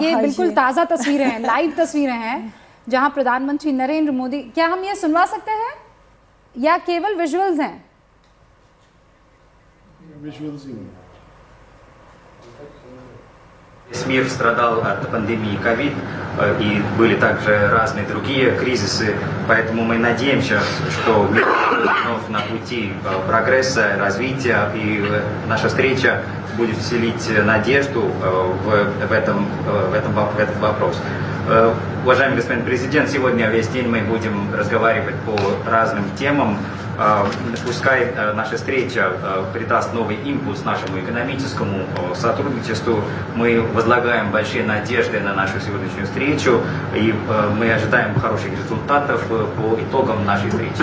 ये बिल्कुल ताज़ा तस्वीरें हैं, लाइव तस्वीरें हैं जहां प्रधानमंत्री नरेंद्र मोदी, क्या हम ये सुनवा सकते हैं या केवल विजुअल्स हैं? Vizuals in. Весь мир страдал от пандемии ковид, и были также разные другие кризисы, поэтому мы надеемся, что мир вновь на пути прогресса, развития, и наша встреча будет вселить надежду в этот вопрос. Уважаемый господин президент, сегодня весь день мы будем разговаривать по разным темам. Пускай наша встреча придаст новый импульс нашему экономическому сотрудничеству. Мы возлагаем большие надежды на нашу сегодняшнюю встречу, и мы ожидаем хороших результатов по итогам нашей встречи.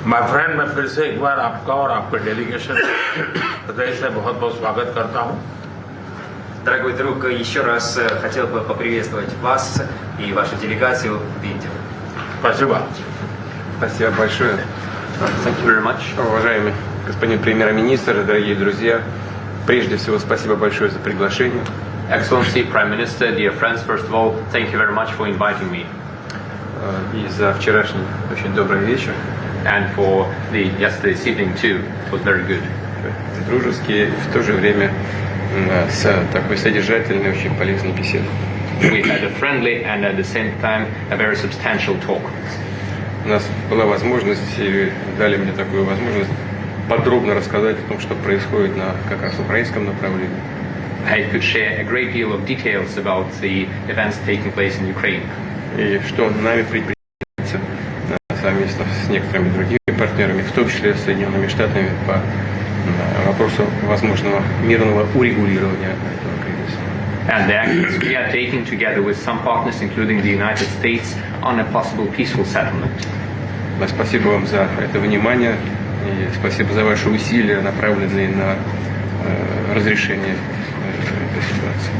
My friend, मैं फिर से एक बार आपका और आपके डेलीगेशन हृदय से बहुत-बहुत स्वागत करता हूँ. Дорогой друг, еще раз хотел бы поприветствовать вас и вашу делегацию в Индии. Спасибо. Спасибо большое. Thank you very much. Уважаемый господин премьер-министр, дорогие друзья, прежде всего спасибо большое за приглашение. Excellency, Prime Minister, dear friends, first of all, thank you very much for inviting me. И за вчерашний очень добрый вечер. And for yesterday's evening too, it was very good. Дружеский, в то же время с такой содержательной, очень полезной беседой. We had a friendly and at the same time a very substantial talk. У нас была возможность, и дали мне такую возможность подробно рассказать о том, что происходит на как раз украинском направлении. I could share a great deal of details about the events taking place in Ukraine. И что нами предпринимается совместно с некоторыми другими партнерами, в том числе с Соединенными Штатами, по вопросу возможного мирного урегулирования этого кризиса. And the actions we are taking together with some partners, including the United States, on a possible peaceful settlement. Спасибо вам за это внимание и спасибо за ваши усилия, направленные на разрешение этой ситуации.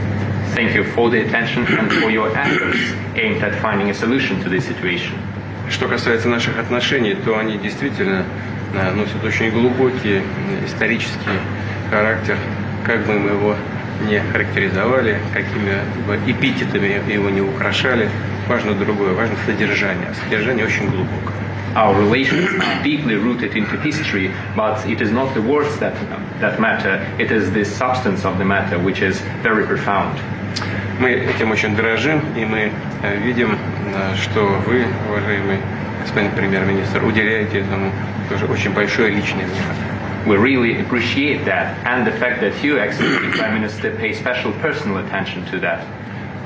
Thank you for the attention and for your efforts aimed at finding a solution to this situation. Что касается наших отношений, то они действительно носят очень глубокий исторический характер, как бы мы его не характеризовали, какими бы эпитетами его не украшали. Важно другое, важно содержание. Содержание очень глубокое. Our relations are deeply rooted into history, but it is not the words that matter, it is the substance of the matter, which is very profound. Мы этим очень дорожим, и мы видим, что вы, уважаемый господин премьер-министр, уделяете этому тоже очень большое личное внимание. We really appreciate that, and the fact that you, Excellency Prime Minister, pay special personal attention to that.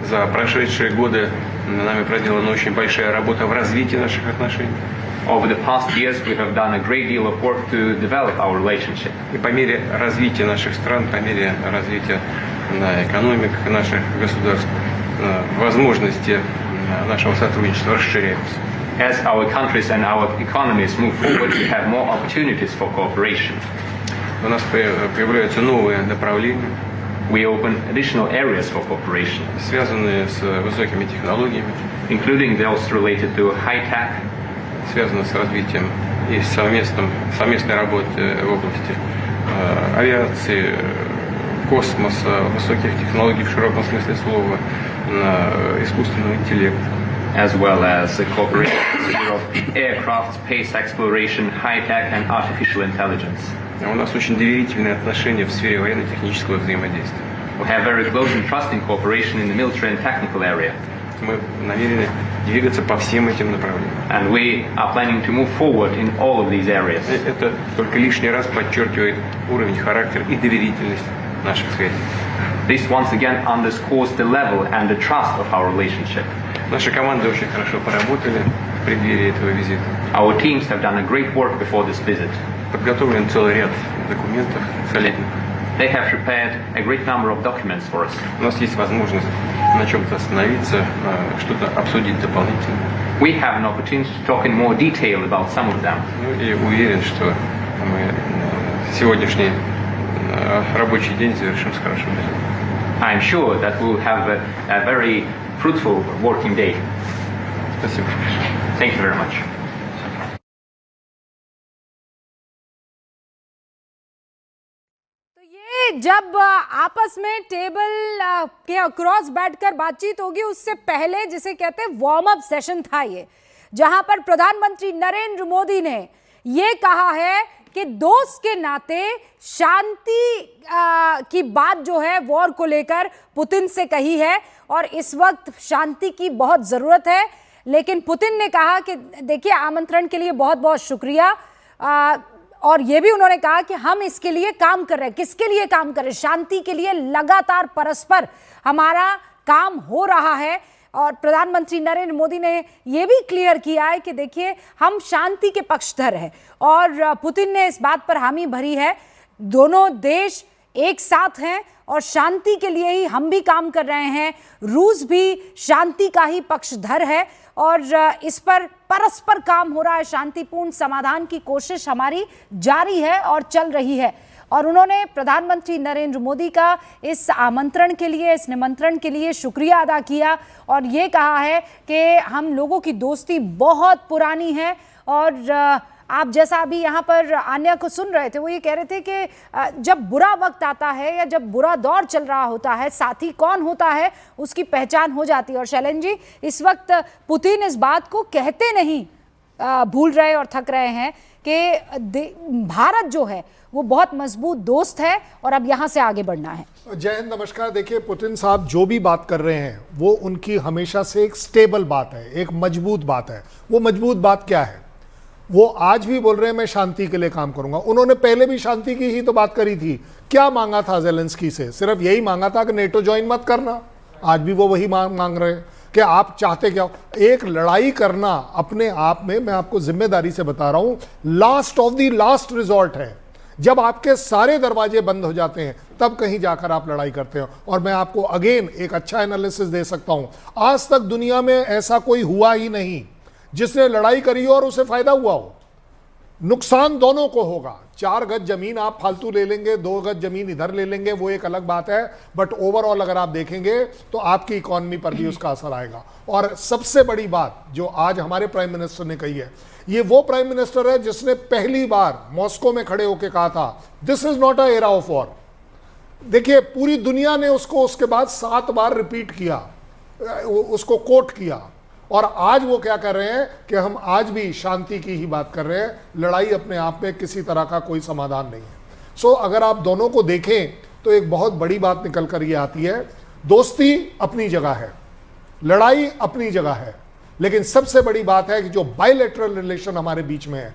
За прошедшие годы нами проделана очень большая работа в развитии наших отношений. Over the past years, we have done a great deal of work to develop our relationship. И по мере развития наших стран, по мере развития экономик наших государств, возможности нашего сотрудничества расширяются. As our countries and our economies move forward, we have more opportunities for cooperation. У нас появляются новые направления. We open additional areas for cooperation, связанные с высокими технологиями, including those related to high tech, связанные с развитием и совместной работы в области авиации, космоса, высоких технологий в широком смысле слова, искусственного интеллекта. As well as the cooperation in the sphere of aircraft, space exploration, high-tech and artificial intelligence. У нас очень доверительные отношения в сфере военно-технического взаимодействия. We have very close and trusting cooperation in the military and technical area. Мы намерены двигаться по всем этим направлениям. And we are planning to move forward in all of these areas. Это только лишний раз подчеркивает уровень, характер и доверительность наших связей. This once again underscores the level and the trust of our relationship. Наши команды очень хорошо поработали в преддверии этого визита. Our teams have done a great work before this visit. Подготовлен целый ряд документов солидных. They have prepared a great number of documents for us. У нас есть возможность на чем-то остановиться, что-то обсудить дополнительно. We have an opportunity to talk in more detail about some of them. И уверен, что мы сегодняшний рабочий день завершим с хорошим результатом. I'm sure that we'll have a very fruitful working day. Спасибо. Thank you very much. जब आपस में table के across बैठकर बातचीत होगी उससे पहले जिसे कहते हैं वार्म अप सेशन था ये, जहां पर प्रधानमंत्री नरेंद्र मोदी ने ये कहा है कि दोस्त के नाते शांति की बात जो है वॉर को लेकर पुतिन से कही है और इस वक्त शांति की बहुत ज़रूरत है। लेकिन पुतिन ने कहा कि देखिए आमंत्रण के लिए बहुत बहुत शुक्रिया, और ये भी उन्होंने कहा कि हम इसके लिए काम कर रहे हैं। किसके लिए काम कर रहे हैं? शांति के लिए लगातार परस्पर हमारा काम हो रहा है। और प्रधानमंत्री नरेंद्र मोदी ने यह भी क्लियर किया है कि देखिए हम शांति के पक्षधर हैं और पुतिन ने इस बात पर हामी भरी है। दोनों देश एक साथ हैं और शांति के लिए ही हम भी काम कर रहे हैं। रूस भी शांति का ही पक्षधर है और इस पर परस्पर काम हो रहा है। शांतिपूर्ण समाधान की कोशिश हमारी जारी है और चल रही है। और उन्होंने प्रधानमंत्री नरेंद्र मोदी का इस आमंत्रण के लिए, इस निमंत्रण के लिए शुक्रिया अदा किया और ये कहा है कि हम लोगों की दोस्ती बहुत पुरानी है। और आप जैसा अभी यहाँ पर आन्या को सुन रहे थे, वो ये कह रहे थे कि जब बुरा वक्त आता है या जब बुरा दौर चल रहा होता है, साथी कौन होता है उसकी पहचान हो जाती है। और शैलेंद्र जी, इस वक्त पुतिन इस बात को कहते नहीं भूल रहे और थक रहे हैं कि भारत जो है वो बहुत मजबूत दोस्त है और अब यहाँ से आगे बढ़ना है। जय हिंद, नमस्कार। देखिए, पुतिन साहब जो भी बात कर रहे हैं वो उनकी हमेशा से एक स्टेबल बात है, एक मजबूत बात है। वो मजबूत बात क्या है? वो आज भी बोल रहे हैं मैं शांति के लिए काम करूंगा। उन्होंने पहले भी शांति की ही तो बात करी थी। क्या मांगा था ज़ेलेंस्की से? सिर्फ यही मांगा था कि नेटो ज्वाइन मत करना। आज भी वो वही मांग रहे हैं कि आप चाहते क्या हो? एक लड़ाई करना अपने आप में, मैं आपको जिम्मेदारी से बता रहा हूं, last of the last resort है। जब आपके सारे दरवाजे बंद हो जाते हैं तब कहीं जाकर आप लड़ाई करते हो। और मैं आपको अगेन एक अच्छा एनालिसिस दे सकता हूं। आज तक दुनिया में ऐसा कोई हुआ ही नहीं जिसने लड़ाई करी हो और उसे फायदा हुआ हो। नुकसान दोनों को होगा। 4 गज जमीन आप फालतू ले लेंगे, 2 गज जमीन इधर ले लेंगे, वो एक अलग बात है, बट ओवरऑल अगर आप देखेंगे तो आपकी इकोनॉमी पर भी उसका असर आएगा। और सबसे बड़ी बात जो आज हमारे प्राइम मिनिस्टर ने कही है, ये वो प्राइम मिनिस्टर है जिसने पहली बार मॉस्को में खड़े होकर कहा था this is not a era of war. देखिए, पूरी दुनिया ने उसको उसके बाद 7 बार रिपीट किया, उसको कोट किया। और आज वो क्या कर रहे हैं कि हम आज भी शांति की ही बात कर रहे हैं। लड़ाई अपने आप में किसी तरह का कोई समाधान नहीं है। सो अगर आप दोनों को देखें तो एक बहुत बड़ी बात निकल कर ये आती है, दोस्ती अपनी जगह है, लड़ाई अपनी जगह है, लेकिन सबसे बड़ी बात है कि जो बायलैटरल रिलेशन हमारे बीच में है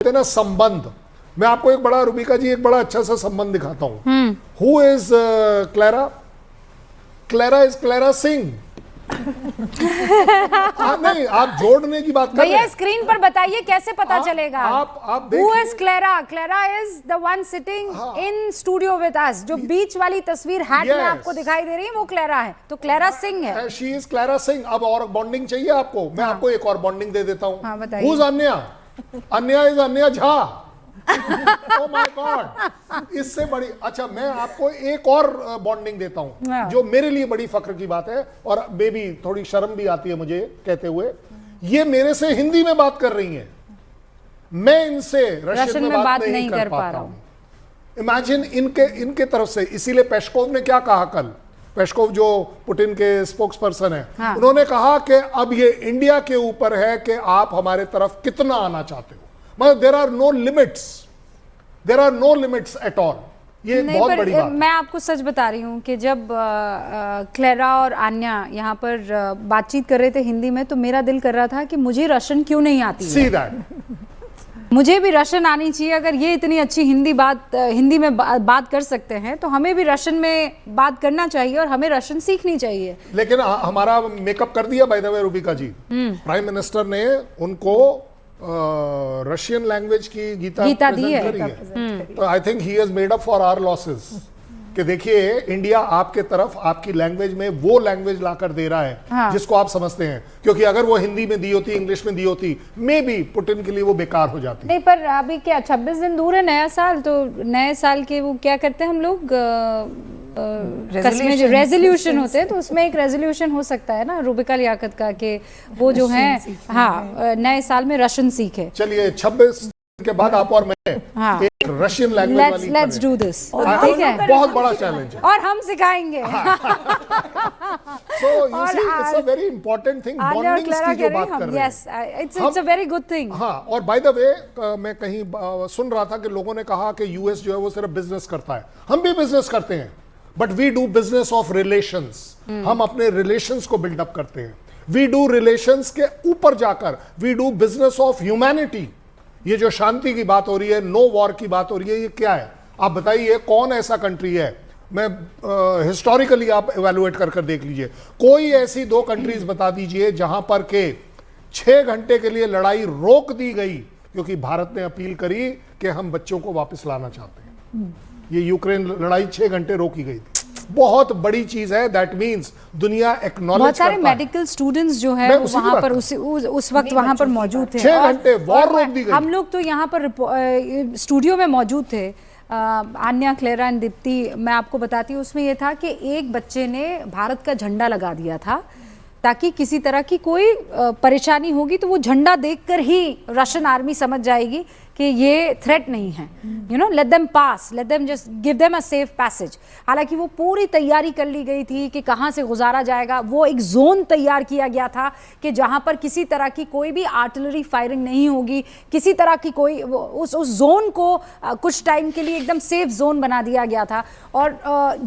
ना, संबंध। मैं आपको एक बड़ा, रूबिका जी, एक बड़ा अच्छा सा संबंध दिखाता हूं। Who is Clara? Clara is Clara Singh. नहीं, आप जोड़ने की बात कर रहे हैं। स्क्रीन पर बताइए कैसे पता चलेगा? आप Who is Clara? Clara is the one sitting in studio with us। जो बीच वाली तस्वीर हैट में आपको दिखाई दे रही है वो क्लेरा है। तो क्लेरा सिंह है। She is Clara Singh. अब और बॉन्डिंग चाहिए आपको? मैं आपको एक और बॉन्डिंग दे देता हूँ। हाँ, बताइए। Who's Anya? Anya is Anya Jha. Oh my God! इससे बड़ी, अच्छा मैं आपको एक और बॉन्डिंग देता हूं जो मेरे लिए बड़ी फक्र की बात है और बेबी थोड़ी शर्म भी आती है मुझे कहते हुए। ये मेरे से हिंदी में बात कर रही हैं, मैं इनसे रशियन में बात नहीं कर पा रहा हूं। इमेजिन इनके तरफ से। इसीलिए पेस्कोव ने क्या कहा कल, पेस्कोव जो पुतिन के स्पोक्स पर्सन है, उन्होंने कहा कि अब ये इंडिया के ऊपर है कि आप हमारे तरफ कितना आना चाहते हो। मतलब there are no limits at all. ये बहुत बड़ी बात है। मैं आपको सच बता रही हूँ कि जब क्लेरा और आन्या यहाँ पर बातचीत कर रहे थे हिंदी में, तो मेरा दिल कर रहा था कि मुझे रशियन क्यों नहीं आती है। See that। मुझे भी रशियन आनी चाहिए। अगर ये इतनी अच्छी हिंदी में बात कर सकते हैं तो हमें भी रशियन में बात करना चाहिए और हमें रशियन सीखनी चाहिए। लेकिन हमारा मेकअप कर दिया by the way Rubika ji. Prime minister ने उनको रशियन लैंग्वेज की गीता दी है। तो I think he has made up for our losses कि देखिए इंडिया आपके तरफ आपकी लैंग्वेज में वो लैंग्वेज लाकर दे रहा है जिसको आप समझते हैं। क्योंकि अगर वो हिंदी में दी होती, इंग्लिश में दी होती, मे बी पुतिन के लिए वो बेकार हो जाती। नहीं, पर अभी क्या 26 दिन दूर है नया साल, तो नए साल के वो क्या करते हैं हम लोग, जो रेजोल्यूशन होते हैं, तो उसमें एक रेजोल्यूशन हो सकता है ना रूबिका लियाकत का कि वो जो है नए साल में रशियन सीखे। चलिए 26 के बाद आप और मैं हाँ। एक रशियन लैंग्वेज वाली लेट्स डू दिस, हाँ, ठीक है, बहुत बड़ा चैलेंज है। और हम सिखाएंगे। So you see, it's a very important thing, bonding की जो बात कर रहे हैं। Yes, it's a very good thing. हाँ, और बाय द वे मैं कहीं सुन रहा था कि लोगों ने कहा कि यूएस जो है वो सिर्फ बिजनेस करता है। हम भी बिजनेस करते हैं, but we do business of relations. हम अपने रिलेशंस को बिल्डअप करते हैं। वी डू रिलेशंस के ऊपर जाकर we do business of humanity. ये जो शांति की बात हो रही है, नो वॉर की बात हो रही है, ये क्या है? आप बताइए कौन ऐसा कंट्री है, मैं हिस्टोरिकली आप इवेलुएट कर देख लीजिए, कोई ऐसी 2 कंट्रीज बता दीजिए जहां पर के 6 घंटे के लिए लड़ाई रोक दी गई क्योंकि भारत ने अपील करी कि हम बच्चों को वापस लाना चाहते हैं। ये यूक्रेन लड़ाई 6 घंटे रोकी गई थी। बहुत बड़ी चीज है। दैट मींस दुनिया एक्नॉलेज बहुत सारे करता है। मेडिकल स्टूडेंट्स जो है मैं वो उसी की वहाँ बात पर कर उस वक्त वहाँ पर मौजूद थे। 6 घंटे वॉर रोक दी गई। हम लोग तो यहाँ पर स्टूडियो में मौजूद थे। आन्या, क्लेरा एंड दीप्ति, मैं आपको बताती हूँ, उसमें ये था कि एक बच्चे ने भारत का झंडा लगा दिया था ताकि किसी तरह की कोई परेशानी होगी तो वो झंडा देखकर ही रशियन आर्मी समझ जाएगी कि ये थ्रेट नहीं है। You know, let them pass, let them just give them a safe passage. हालांकि वो पूरी तैयारी कर ली गई थी कि कहाँ से गुजारा जाएगा। वो एक जोन तैयार किया गया था कि जहाँ पर किसी तरह की कोई भी आर्टिलरी फायरिंग नहीं होगी, किसी तरह की कोई उस जोन को कुछ टाइम के लिए एकदम सेफ जोन बना दिया गया था। और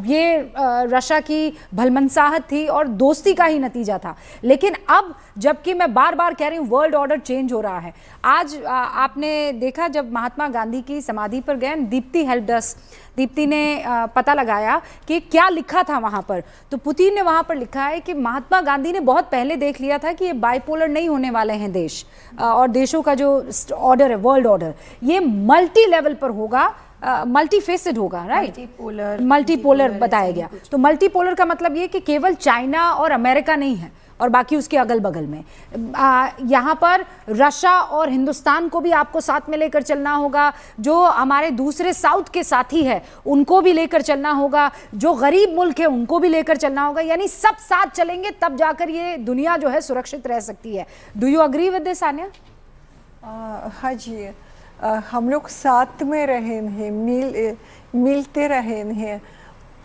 ये रशिया की भलमनसाहट थी और दोस्ती का ही नतीजा था। लेकिन अब जबकि मैं बार बार कह रही हूँ वर्ल्ड ऑर्डर चेंज हो रहा है। आज आपने देखा जब महात्मा गांधी की समाधि पर गए, दीप्ति हेल्प्ड अस, दीप्ति ने पता लगाया कि क्या लिखा था वहाँ पर। तो पुतिन ने वहाँ पर लिखा है कि महात्मा गांधी ने बहुत पहले देख लिया था कि ये बाइपोलर नहीं होने वाले हैं देश, और देशों का जो ऑर्डर है, वर्ल्ड ऑर्डर, ये मल्टी लेवल पर होगा, मल्टी फेसेड होगा, राइट? मल्टीपोलर बताया गया। तो मल्टीपोलर का मतलब ये कि केवल चाइना और अमेरिका नहीं है और बाकी उसके अगल बगल में यहाँ पर रशिया और हिंदुस्तान को भी आपको साथ में लेकर चलना होगा। जो हमारे दूसरे साउथ के साथी है उनको भी लेकर चलना होगा, जो गरीब मुल्क है उनको भी लेकर चलना होगा। यानी सब साथ चलेंगे तब जाकर ये दुनिया जो है सुरक्षित रह सकती है। Do you agree with this, Anya? हाँ जी, हम लोग साथ में रहे हैं, मिलते रहे हैं,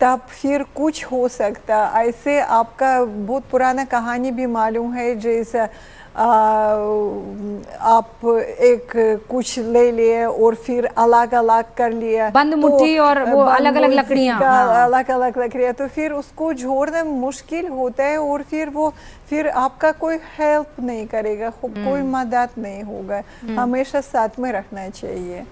तब फिर कुछ हो सकता। ऐसे आपका बहुत पुराना कहानी भी मालूम है, जैसे आप एक कुछ ले लिए और फिर अलग अलग कर लिया, बंद मुट्ठी और वो अलग अलग लकड़ियाँ, अलग अलग लकड़ियाँ, तो फिर उसको जोड़ना मुश्किल होता है और फिर आपका कोई हेल्प नहीं करेगा, कोई मदद नहीं होगा। हमेशा साथ में रखना चाहिए।